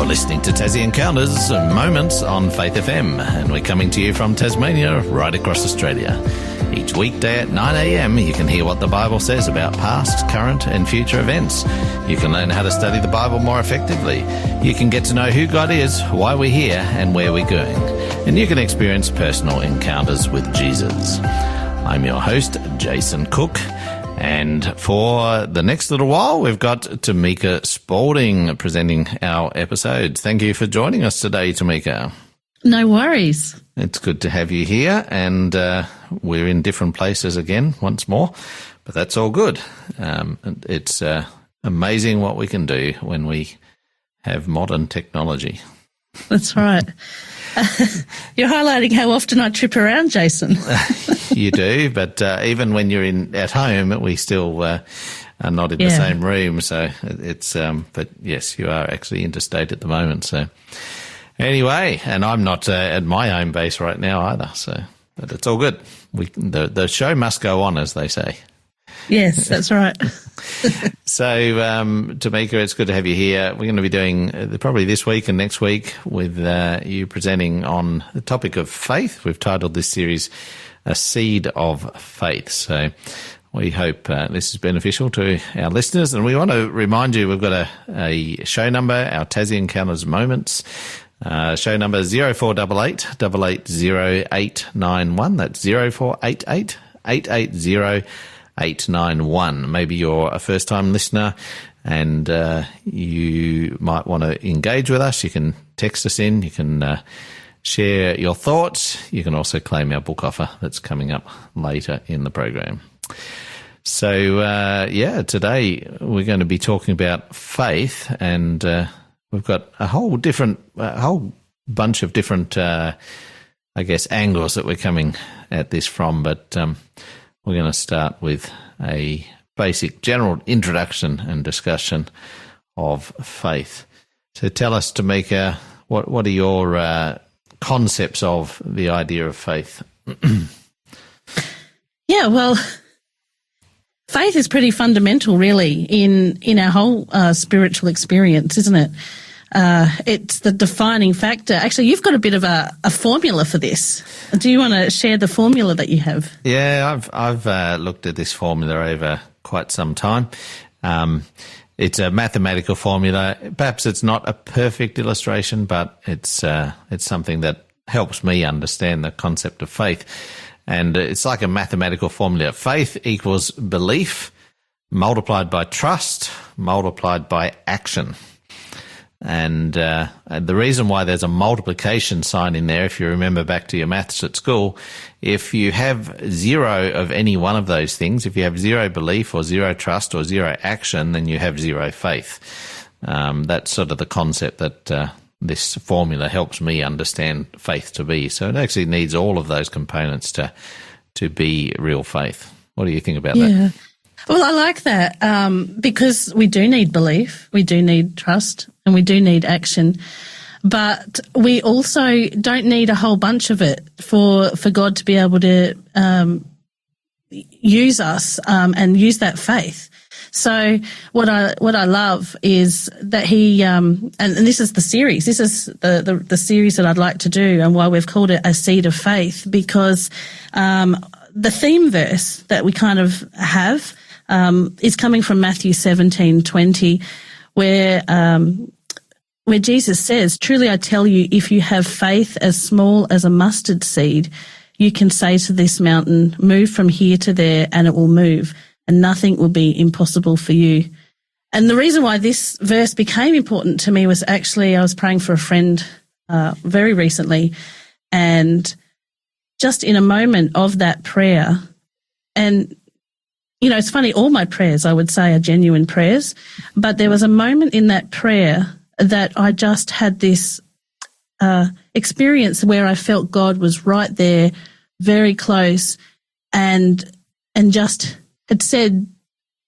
listening to Tassie Encounters Moments on Faith FM, and we're coming to you from Tasmania, right across Australia. Each weekday at 9 a.m, you can hear what the Bible says about past, current and future events. You can learn how to study the Bible more effectively. You can get to know who God is, why we're here and where we're going. And you can experience personal encounters with Jesus. I'm your host, Jason Cook. And for the next little while, we've got Tamika Spaulding presenting our episodes. Thank you for joining us today, Tamika. No worries. It's good to have you here, and we're in different places again once more, but that's all good. It's amazing what we can do when we have modern technology. That's right. You're highlighting how often I trip around, Jason. You do, but even when you're at home, we still are not in the same room. So it's, but yes, you are actually interstate at the moment. So anyway, and I'm not at my home base right now either. So, but it's all good. The show must go on, as they say. Yes, that's right. So, Tamika, it's good to have you here. We're going to be doing probably this week and next week with you presenting on the topic of faith. We've titled this series A Seed of Faith. So we hope this is beneficial to our listeners. And we want to remind you we've got a show number, our Tassie Encounters Moments. Show number 0488 880891. That's 0488 880 891. Maybe you're a first-time listener and you might want to engage with us. You can text us in. You can share your thoughts. You can also claim our book offer that's coming up later in the program. So, today we're going to be talking about faith, and we've got a whole bunch of different, angles that we're coming at this from, but we're going to start with a basic general introduction and discussion of faith. So tell us, Tamika, what are your concepts of the idea of faith? Yeah, well, faith is pretty fundamental, really, in our whole spiritual experience, isn't it? It's the defining factor. Actually, you've got a bit of a formula for this. Do you want to share the formula that you have? Yeah, I've looked at this formula over quite some time. It's a mathematical formula. Perhaps it's not a perfect illustration, but it's something that helps me understand the concept of faith. And it's like a mathematical formula. Faith equals belief multiplied by trust multiplied by action. And the reason why there's a multiplication sign in there, if you remember back to your maths at school, if you have zero of any one of those things, if you have zero belief or zero trust or zero action, then you have zero faith. That's sort of the concept that this formula helps me understand faith to be. So it actually needs all of those components to be real faith. What do you think about that? Well, I like that because we do need belief, we do need trust, and we do need action. But we also don't need a whole bunch of it for God to be able to use us and use that faith. So what I love is that he and this is the series. This is the series that I'd like to do, and why we've called it A Seed of Faith, because the theme verse that we kind of have is coming from Matthew 17:20, where Jesus says, "Truly I tell you, if you have faith as small as a mustard seed, you can say to this mountain, move from here to there, and it will move, and nothing will be impossible for you." And the reason why this verse became important to me was actually I was praying for a friend very recently, and just in a moment of that prayer, and you know, it's funny, all my prayers, I would say, are genuine prayers, but there was a moment in that prayer that I just had this experience where I felt God was right there, very close, and just had said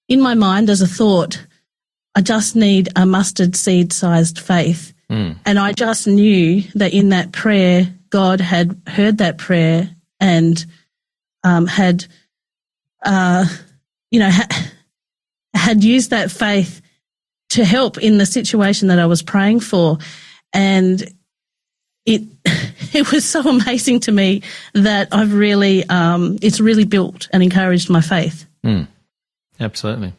in my mind as a thought, I just need a mustard seed-sized faith. And I just knew that in that prayer, God had heard that prayer and had used that faith to help in the situation that I was praying for. And it it was so amazing to me that I've really it's really built and encouraged my faith. Absolutely.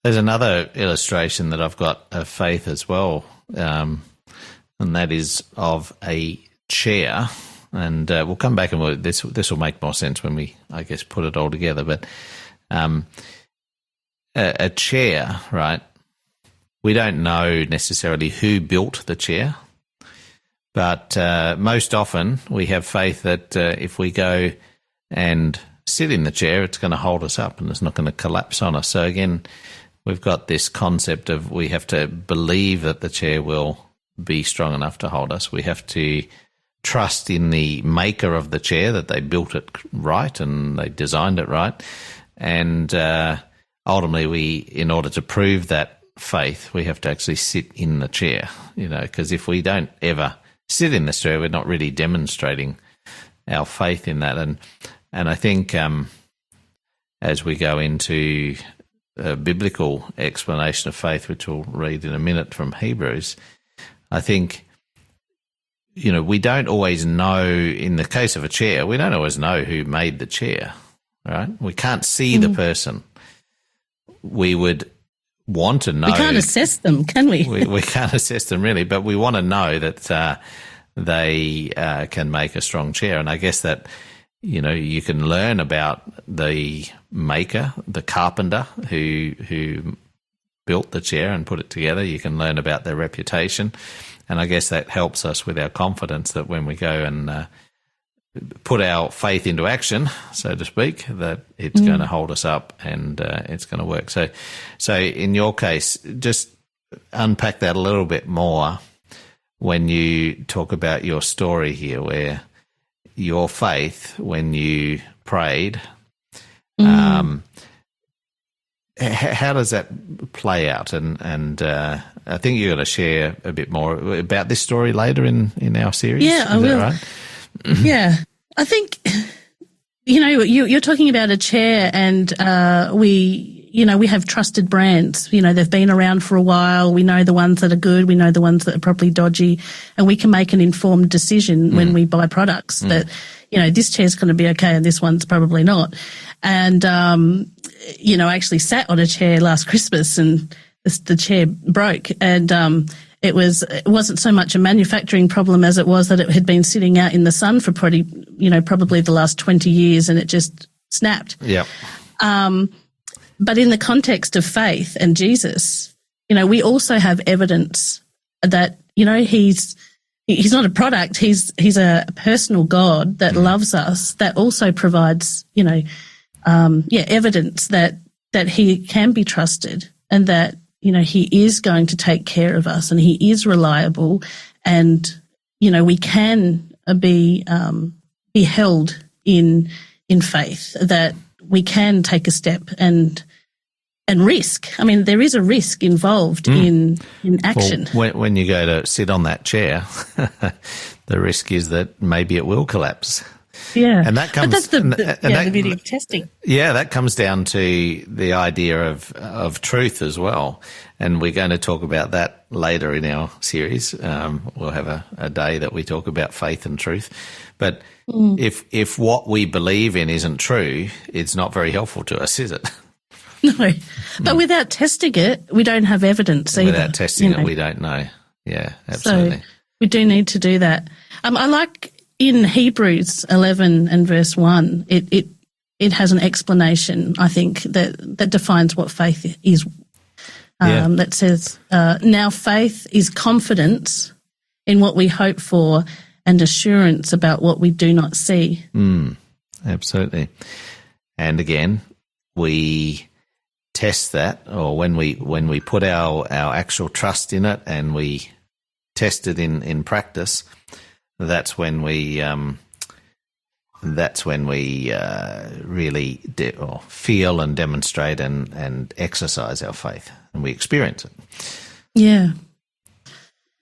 There's another illustration that I've got of faith as well, and that is of a chair. And we'll come back and this will make more sense when we, I guess, put it all together. But a chair, right? We don't know necessarily who built the chair, but most often we have faith that if we go and sit in the chair, it's going to hold us up and it's not going to collapse on us. So again, we've got this concept of we have to believe that the chair will be strong enough to hold us. We have to trust in the maker of the chair, that they built it right and they designed it right. And ultimately, in order to prove that faith, we have to actually sit in the chair, because if we don't ever sit in the chair, we're not really demonstrating our faith in that. And I think as we go into a biblical explanation of faith, which we'll read in a minute from Hebrews, I think, we don't always know, in the case of a chair, we don't always know who made the chair, right? We can't see the person. We would want to know. We can't assess them, can we? we can't assess them really, but we want to know that they can make a strong chair. And I guess that, you can learn about the maker, the carpenter who built the chair and put it together. You can learn about their reputation. And I guess that helps us with our confidence that when we go and put our faith into action, so to speak, that it's going to hold us up and it's going to work. So in your case, just unpack that a little bit more when you talk about your story here, where your faith, when you prayed, how does that play out? And I think you're going to share a bit more about this story later in our series. Yeah, I will. Right? Yeah, I think, you're talking about a chair, and we have trusted brands. They've been around for a while. We know the ones that are good. We know the ones that are probably dodgy, and we can make an informed decision when we buy products that, this chair's going to be okay and this one's probably not. And, I actually sat on a chair last Christmas and the chair broke, and it wasn't so much a manufacturing problem as it was that it had been sitting out in the sun for probably the last 20 years, and it just snapped. Yeah. But in the context of faith and Jesus, we also have evidence that, he's not a product. He's a personal God that loves us, that also provides, evidence that he can be trusted, and that, he is going to take care of us, and he is reliable, and, we can be held in faith, that we can take a step and risk. I mean, there is a risk involved in action. Well, when you go to sit on that chair, the risk is that maybe it will collapse. Yeah, and that comes. But that's the beauty of testing. Yeah, that comes down to the idea of truth as well, and we're going to talk about that later in our series. We'll have a day that we talk about faith and truth. But if what we believe in isn't true, it's not very helpful to us, is it? No, but without testing it, we don't have evidence either. Without testing it, we don't know. Yeah, absolutely. So we do need to do that. I like in Hebrews 11 and verse 1, it has an explanation, I think, that defines what faith is. That says, now faith is confidence in what we hope for and assurance about what we do not see. Absolutely. And again, we test that, or when we put our actual trust in it and we test it in practice, that's when we really feel and demonstrate and exercise our faith, and we experience it. Yeah.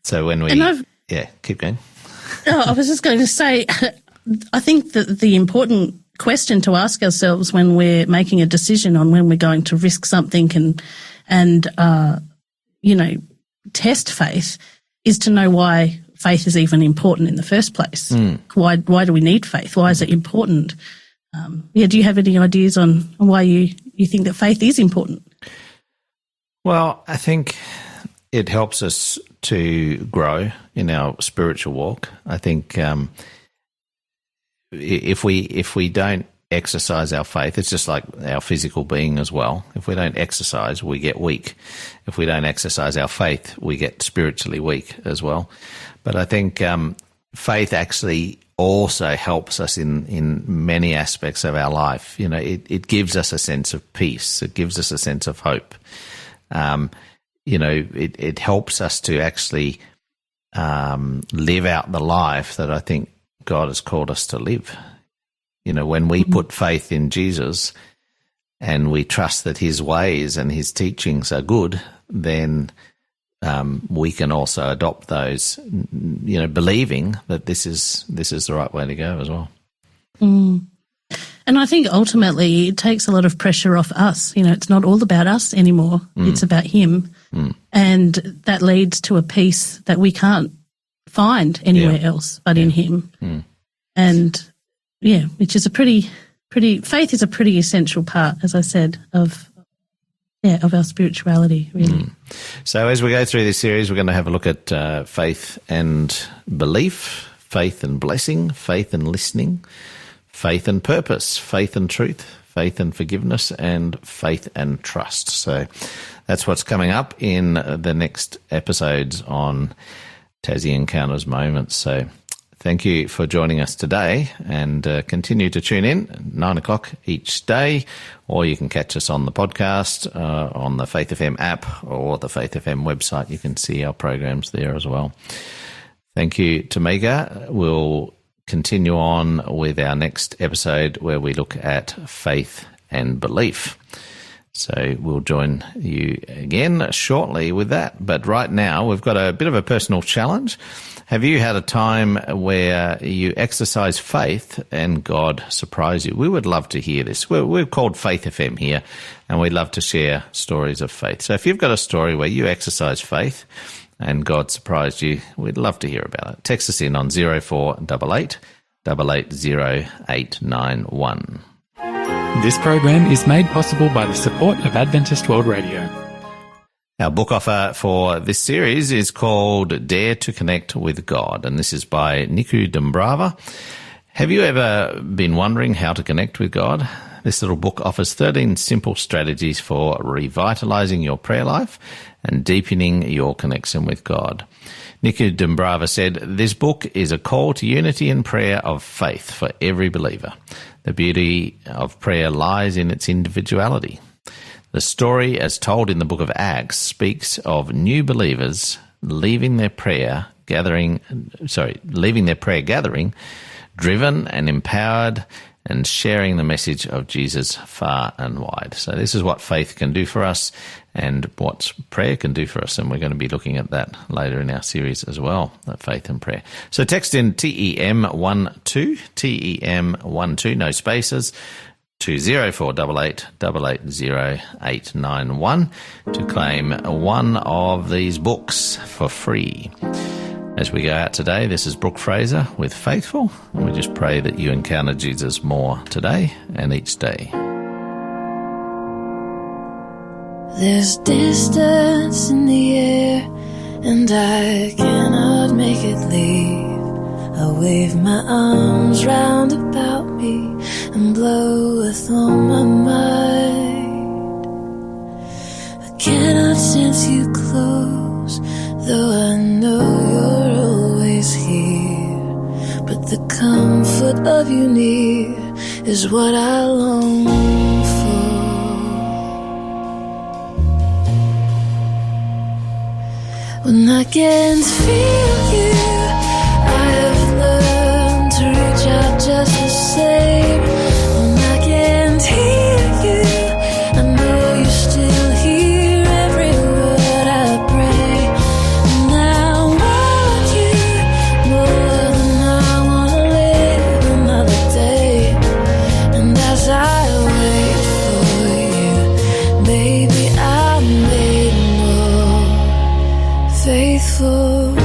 So when we keep going. I was just going to say, I think that the important question to ask ourselves when we're making a decision on when we're going to risk something and test faith is to know why faith is even important in the first place. Why do we need faith? Why is it important? Do you have any ideas on why you think that faith is important? Well, I think it helps us to grow in our spiritual walk. I think if we don't exercise our faith, it's just like our physical being as well. If we don't exercise, we get weak. If we don't exercise our faith, we get spiritually weak as well. But I think faith actually also helps us in many aspects of our life. You know, it gives us a sense of peace. It gives us a sense of hope. It helps us to actually live out the life that I think God has called us to live. You know, when we put faith in Jesus and we trust that his ways and his teachings are good, then we can also adopt those, you know, believing that this is the right way to go as well. And I think ultimately it takes a lot of pressure off us. You know, it's not all about us anymore. It's about him. And that leads to a peace that we can't find anywhere else but in him. And which is a pretty faith is a pretty essential part, as I said, of our spirituality, really. So as we go through this series, we're going to have a look at faith and belief, faith and blessing, faith and listening, faith and purpose, faith and truth, faith and forgiveness, and faith and trust. So that's what's coming up in the next episodes on Tassie Encounters Moments. So thank you for joining us today, and continue to tune in at 9 o'clock each day, or you can catch us on the podcast, on the Faith FM app or the Faith FM website. You can see our programs there as well. Thank you, Tamika. We'll continue on with our next episode where we look at faith and belief. So we'll join you again shortly with that. But right now we've got a bit of a personal challenge. Have you had a time where you exercise faith and God surprised you? We would love to hear this. We're called Faith FM here, and we'd love to share stories of faith. So if you've got a story where you exercise faith and God surprised you, we'd love to hear about it. Text us in on 0488 880 891. This program is made possible by the support of Adventist World Radio. Our book offer for this series is called Dare to Connect with God, and this is by Niku Dumbrava. Have you ever been wondering how to connect with God? This little book offers 13 simple strategies for revitalizing your prayer life and deepening your connection with God. Niku Dumbrava said, "This book is a call to unity and prayer of faith for every believer. The beauty of prayer lies in its individuality. The story, as told in the book of Acts, speaks of new believers leaving their prayer gathering, driven and empowered and sharing the message of Jesus far and wide." So this is what faith can do for us and what prayer can do for us, and we're going to be looking at that later in our series as well, faith and prayer. So text in TEM12, no spaces, to 0488 880 891 to claim one of these books for free. As we go out today, this is Brooke Fraser with Faithful, and we just pray that you encounter Jesus more today and each day. There's distance in the air, and I cannot make it leave. I wave my arms round about me and blow with all my might. I cannot sense you close, though I know you're always here. But the comfort of you near is what I long for. When I can't feel you, I have learned to reach out just the same. When I can't hear you, I know you still hear every word I pray. And I want you more than I want to live another day. And as I wait for you, baby, I'm made more faithful.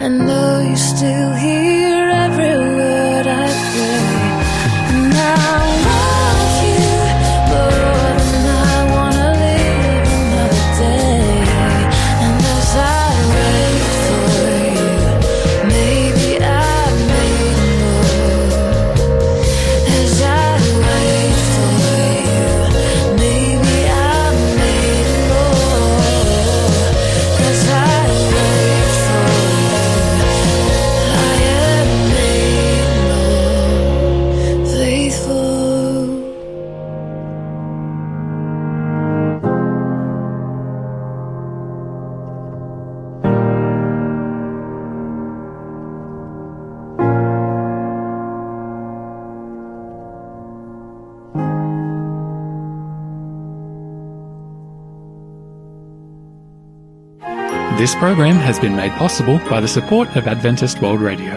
I know you still hear every word I say. And I want you more than I wanna live another day. And as I wait for you, maybe I made more. As I wait for you, maybe I made more. As I wait for you, I am made more faithful. This program has been made possible by the support of Adventist World Radio.